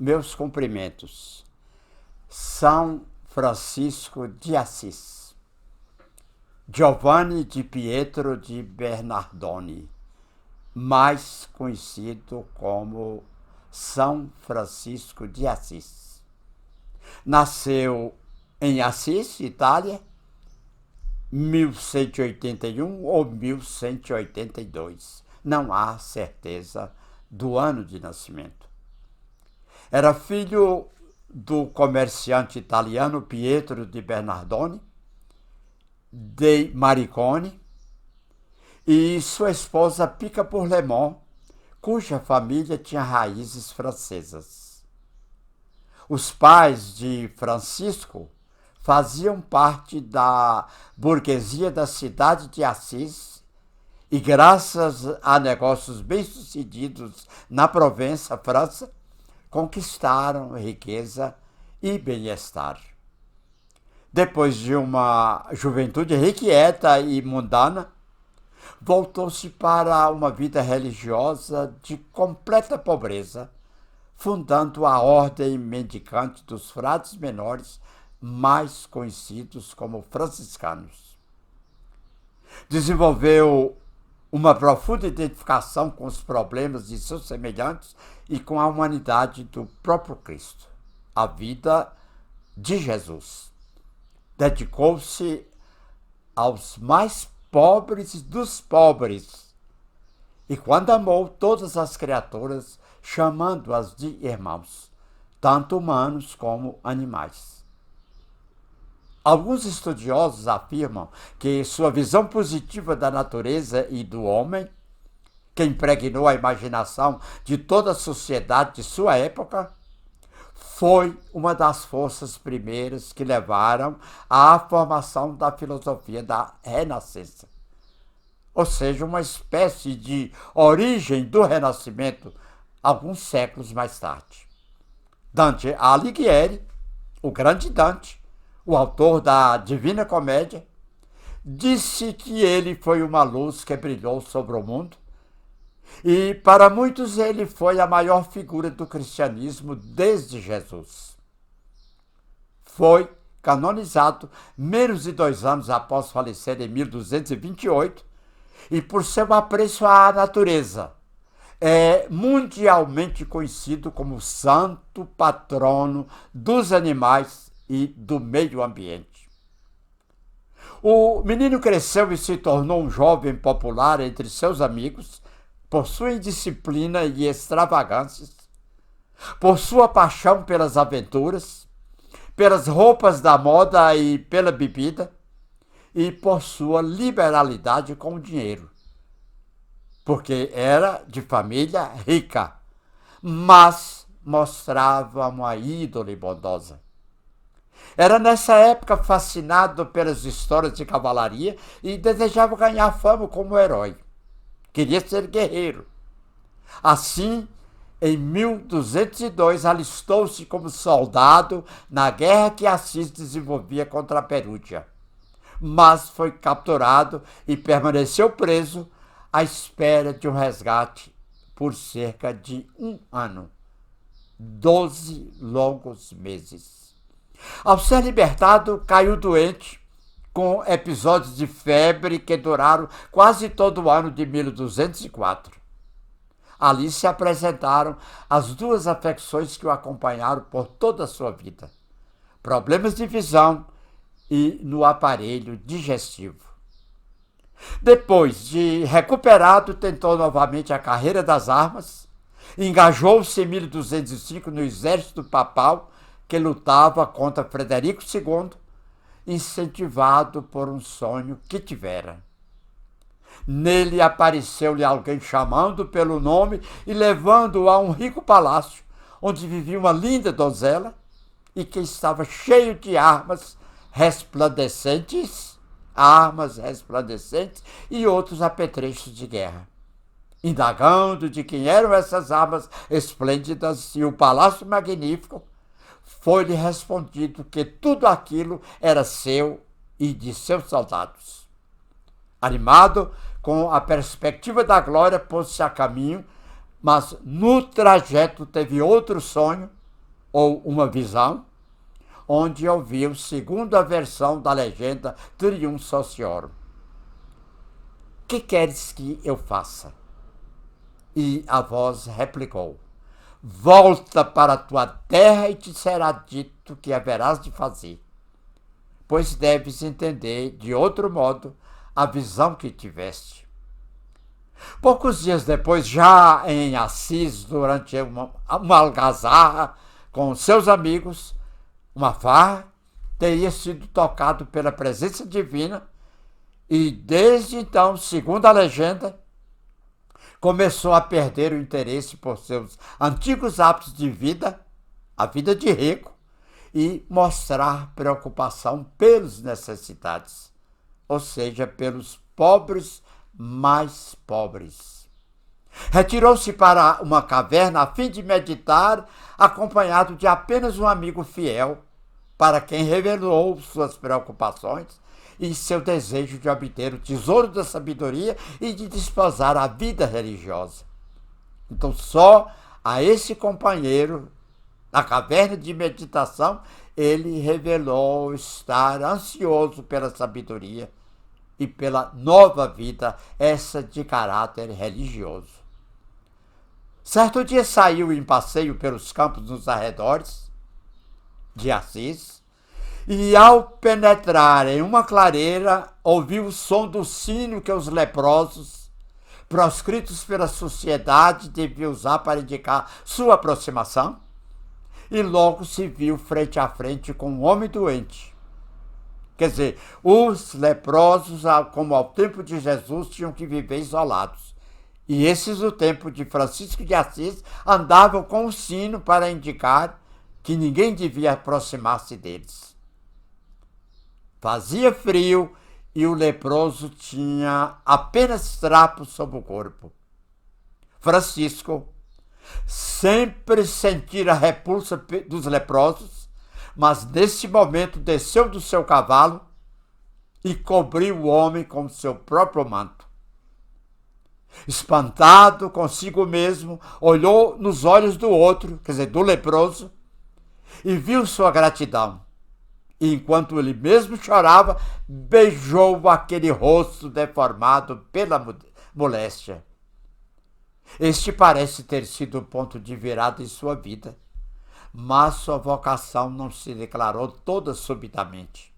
Meus cumprimentos. São Francisco de Assis. Giovanni di Pietro di Bernardone, mais conhecido como São Francisco de Assis. Nasceu em Assis, Itália, 1181 ou 1182. Não há certeza do ano de nascimento. Era filho do comerciante italiano Pietro di Bernardone, dei Maricone, e sua esposa Pica Pourlemont, cuja família tinha raízes francesas. Os pais de Francisco faziam parte da burguesia da cidade de Assis e, graças a negócios bem-sucedidos na Provença, França, conquistaram riqueza e bem-estar. Depois de uma juventude irrequieta e mundana, voltou-se para uma vida religiosa de completa pobreza, fundando a ordem mendicante dos frades menores, mais conhecidos como franciscanos. Desenvolveu uma profunda identificação com os problemas de seus semelhantes e com a humanidade do próprio Cristo, a vida de Jesus. Dedicou-se aos mais pobres dos pobres e, quando amou todas as criaturas, chamando-as de irmãos, tanto humanos como animais. Alguns estudiosos afirmam que sua visão positiva da natureza e do homem, que impregnou a imaginação de toda a sociedade de sua época, foi uma das forças primeiras que levaram à formação da filosofia da Renascença. Ou seja, uma espécie de origem do Renascimento, alguns séculos mais tarde. Dante Alighieri, o grande Dante, o autor da Divina Comédia, disse que ele foi uma luz que brilhou sobre o mundo e, para muitos, ele foi a maior figura do cristianismo desde Jesus. Foi canonizado menos de 2 anos após falecer em 1228 e, por seu apreço à natureza, é mundialmente conhecido como santo patrono dos animais e do meio ambiente. O menino cresceu e se tornou um jovem popular entre seus amigos por sua indisciplina e extravagâncias, por sua paixão pelas aventuras, pelas roupas da moda e pela bebida, e por sua liberalidade com o dinheiro, porque era de família rica, mas mostrava uma índole bondosa. Era nessa época fascinado pelas histórias de cavalaria e desejava ganhar fama como herói. Queria ser guerreiro. Assim, em 1202, alistou-se como soldado na guerra que Assis desenvolvia contra a Perúdia, mas foi capturado e permaneceu preso à espera de um resgate por cerca de 1 ano, 12 longos meses. Ao ser libertado, caiu doente, com episódios de febre que duraram quase todo o ano de 1204. Ali se apresentaram as 2 afecções que o acompanharam por toda a sua vida: problemas de visão e no aparelho digestivo. Depois de recuperado, tentou novamente a carreira das armas, engajou-se em 1205 no exército papal, que lutava contra Frederico II, incentivado por um sonho que tivera. Nele apareceu-lhe alguém chamando pelo nome e levando-o a um rico palácio, onde vivia uma linda donzela e que estava cheio de armas resplandecentes e outros apetrechos de guerra. Indagando de quem eram essas armas esplêndidas e o palácio magnífico, foi-lhe respondido que tudo aquilo era seu e de seus soldados. Animado com a perspectiva da glória, pôs-se a caminho, mas no trajeto teve outro sonho ou uma visão, onde ouviu, segundo a versão da legenda, Trium Sociorum. Que queres que eu faça? E a voz replicou: volta para a tua terra e te será dito que haverás de fazer, pois deves entender de outro modo a visão que tiveste. Poucos dias depois, já em Assis, durante uma algazarra com seus amigos, uma farra, teria sido tocado pela presença divina e, desde então, segundo a legenda, começou a perder o interesse por seus antigos hábitos de vida, a vida de rico, e mostrar preocupação pelos necessitados, ou seja, pelos pobres mais pobres. Retirou-se para uma caverna a fim de meditar, acompanhado de apenas um amigo fiel, para quem revelou suas preocupações e seu desejo de obter o tesouro da sabedoria e de desposar a vida religiosa. Então, só a esse companheiro, na caverna de meditação, ele revelou estar ansioso pela sabedoria e pela nova vida, essa de caráter religioso. Certo dia saiu em passeio pelos campos nos arredores de Assis e, ao penetrar em uma clareira, ouviu o som do sino que os leprosos, proscritos pela sociedade, deviam usar para indicar sua aproximação, e logo se viu frente a frente com um homem doente. Quer dizer, os leprosos, como ao tempo de Jesus, tinham que viver isolados. E esses, no tempo de Francisco de Assis, andavam com o sino para indicar que ninguém devia aproximar-se deles. Fazia frio e o leproso tinha apenas trapos sobre o corpo. Francisco sempre sentira a repulsa dos leprosos, mas nesse momento desceu do seu cavalo e cobriu o homem com seu próprio manto. Espantado consigo mesmo, olhou nos olhos do outro, quer dizer, do leproso, e viu sua gratidão. E enquanto ele mesmo chorava, beijou aquele rosto deformado pela moléstia. Este parece ter sido o ponto de virada em sua vida, mas sua vocação não se declarou toda subitamente.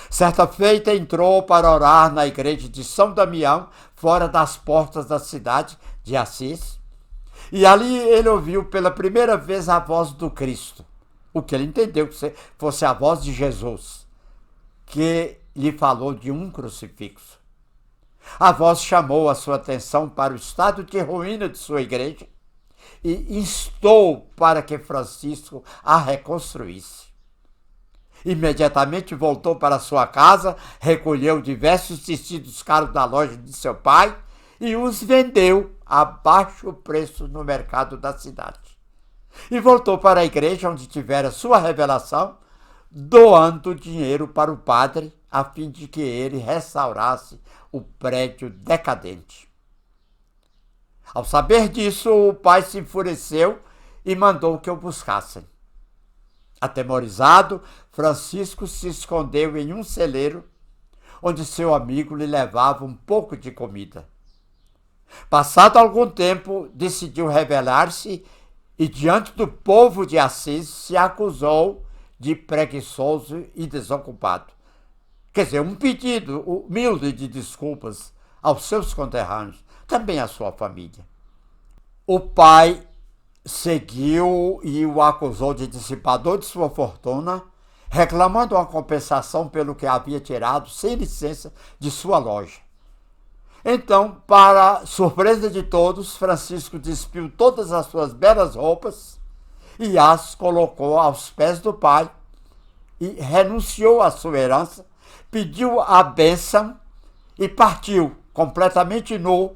Certa feita entrou para orar na igreja de São Damião, fora das portas da cidade de Assis, e ali ele ouviu pela primeira vez a voz do Cristo, o que ele entendeu que fosse a voz de Jesus, que lhe falou de um crucifixo. A voz chamou a sua atenção para o estado de ruína de sua igreja e instou para que Francisco a reconstruísse. Imediatamente voltou para sua casa, recolheu diversos tecidos caros da loja de seu pai e os vendeu a baixo preço no mercado da cidade. E voltou para a igreja onde tivera sua revelação, doando dinheiro para o padre a fim de que ele restaurasse o prédio decadente. Ao saber disso, o pai se enfureceu e mandou que o buscassem. Atemorizado, Francisco se escondeu em um celeiro, onde seu amigo lhe levava um pouco de comida. Passado algum tempo, decidiu rebelar-se e, diante do povo de Assis, se acusou de preguiçoso e desocupado. Quer dizer, um pedido humilde de desculpas aos seus conterrâneos, também à sua família. O pai seguiu e o acusou de dissipador de sua fortuna, reclamando uma compensação pelo que havia tirado sem licença de sua loja. Então, para surpresa de todos, Francisco despiu todas as suas belas roupas e as colocou aos pés do pai e renunciou à sua herança, pediu a bênção e partiu completamente nu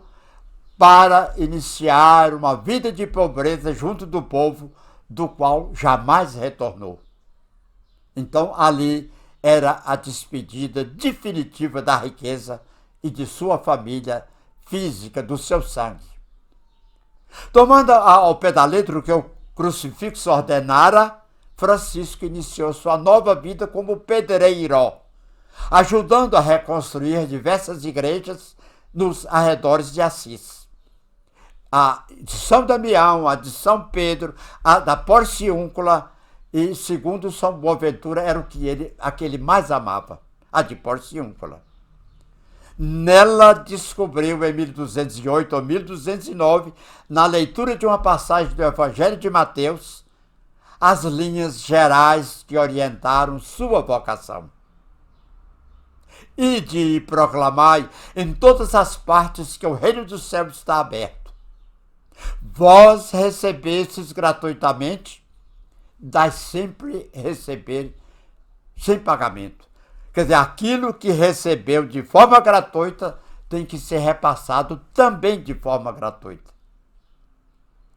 para iniciar uma vida de pobreza junto do povo, do qual jamais retornou. Então, ali era a despedida definitiva da riqueza e de sua família física, do seu sangue. Tomando ao pé da letra o que eu crucifixo ordenara, Francisco iniciou sua nova vida como pedreiro, ajudando a reconstruir diversas igrejas nos arredores de Assis. A de São Damião, a de São Pedro, a da Porciúncula e, segundo São Boaventura, era a que ele mais amava, a de Porciúncula. Nela descobriu em 1208 ou 1209, na leitura de uma passagem do Evangelho de Mateus, as linhas gerais que orientaram sua vocação. Ide e proclamai em todas as partes que o reino do céu está aberto. Vós recebestes gratuitamente, dai sempre receber sem pagamento. Quer dizer, aquilo que recebeu de forma gratuita tem que ser repassado também de forma gratuita.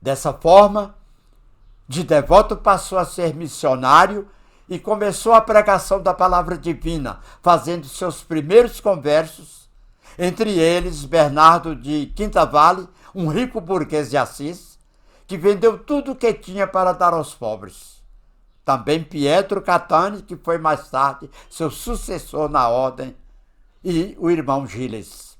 Dessa forma, de devoto passou a ser missionário e começou a pregação da palavra divina, fazendo seus primeiros conversos, entre eles Bernardo de Quintavalle, um rico burguês de Assis, que vendeu tudo o que tinha para dar aos pobres. Também Pietro Catani, que foi mais tarde seu sucessor na ordem, e o irmão Gilles.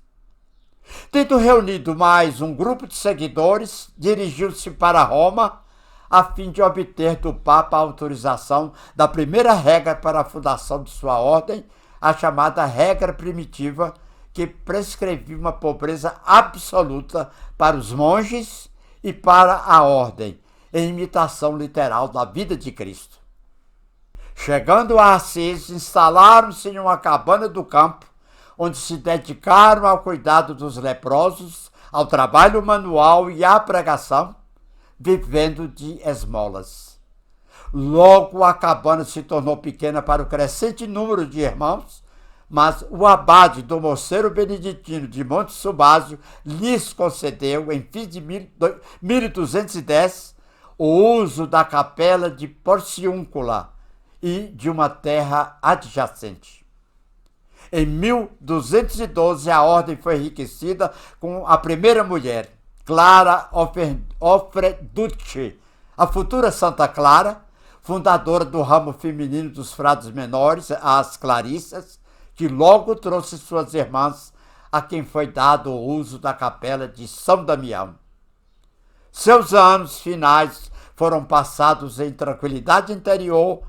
Tendo reunido mais um grupo de seguidores, dirigiu-se para Roma, a fim de obter do Papa a autorização da primeira regra para a fundação de sua ordem, a chamada regra primitiva, que prescrevia uma pobreza absoluta para os monges e para a ordem, em imitação literal da vida de Cristo. Chegando a Assis, instalaram-se em uma cabana do campo, onde se dedicaram ao cuidado dos leprosos, ao trabalho manual e à pregação, vivendo de esmolas. Logo a cabana se tornou pequena para o crescente número de irmãos, mas o abade do mosteiro beneditino de Monte Subásio lhes concedeu, em fim de 1210, o uso da capela de Porciúncula e de uma terra adjacente. Em 1212, a ordem foi enriquecida com a primeira mulher, Clara Offreducci, a futura Santa Clara, fundadora do ramo feminino dos frades menores, as Clarissas, que logo trouxe suas irmãs, a quem foi dado o uso da capela de São Damião. Seus anos finais foram passados em tranquilidade interior,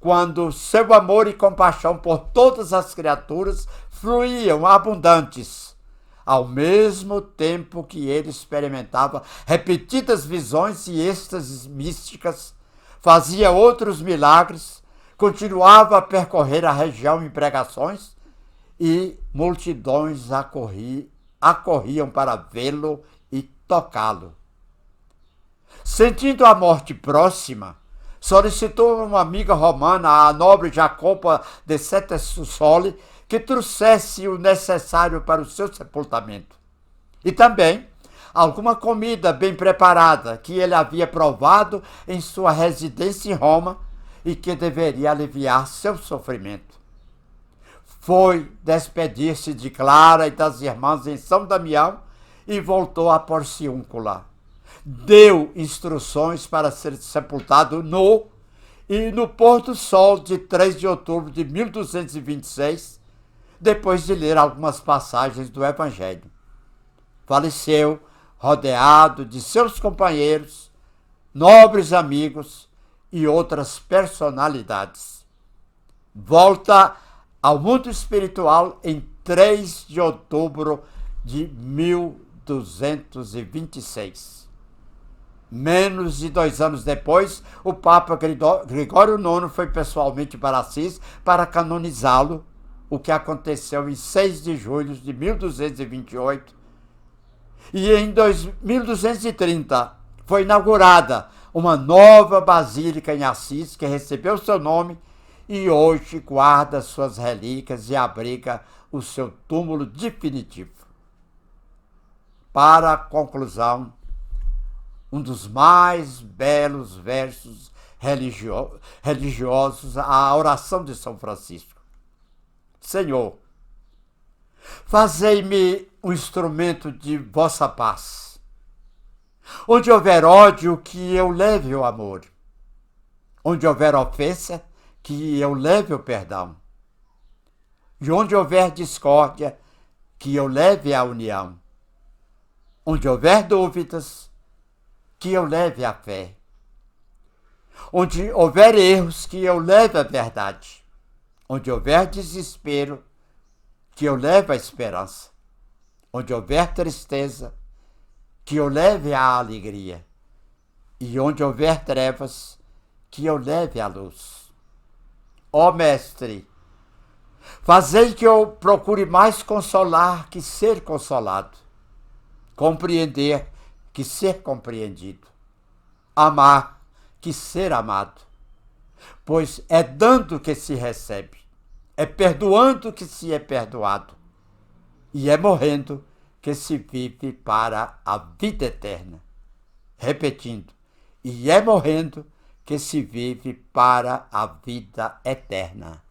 quando seu amor e compaixão por todas as criaturas fluíam abundantes, ao mesmo tempo que ele experimentava repetidas visões e êxtases místicas, fazia outros milagres, continuava a percorrer a região em pregações e multidões acorriam para vê-lo e tocá-lo. Sentindo a morte próxima, solicitou uma amiga romana, a nobre Jacopa de Settesoli, que trouxesse o necessário para o seu sepultamento. E também alguma comida bem preparada que ele havia provado em sua residência em Roma e que deveria aliviar seu sofrimento. Foi despedir-se de Clara e das irmãs em São Damião e voltou a Porciúncula. Deu instruções para ser sepultado nu e no pôr do sol de 3 de outubro de 1226, depois de ler algumas passagens do Evangelho. Faleceu rodeado de seus companheiros, nobres amigos e outras personalidades. Volta ao mundo espiritual em 3 de outubro de 1226. Menos de 2 anos depois, o Papa Gregório IX foi pessoalmente para Assis para canonizá-lo, o que aconteceu em 6 de julho de 1228. E em 1230 foi inaugurada uma nova basílica em Assis, que recebeu seu nome e hoje guarda suas relíquias e abriga o seu túmulo definitivo. Para a conclusão, um dos mais belos versos religiosos, a oração de São Francisco. Senhor, fazei-me um instrumento de vossa paz. Onde houver ódio, que eu leve o amor. Onde houver ofensa, que eu leve o perdão. E onde houver discórdia, que eu leve a união. Onde houver dúvidas, que eu leve a fé. Onde houver erros, que eu leve a verdade. Onde houver desespero, que eu leve a esperança. Onde houver tristeza, que eu leve a alegria. E onde houver trevas, que eu leve a luz. Ó Mestre, fazei que eu procure mais consolar que ser consolado, compreender que ser compreendido, amar que ser amado, pois é dando que se recebe, é perdoando que se é perdoado, e é morrendo que se vive para a vida eterna. Repetindo, e é morrendo que se vive para a vida eterna.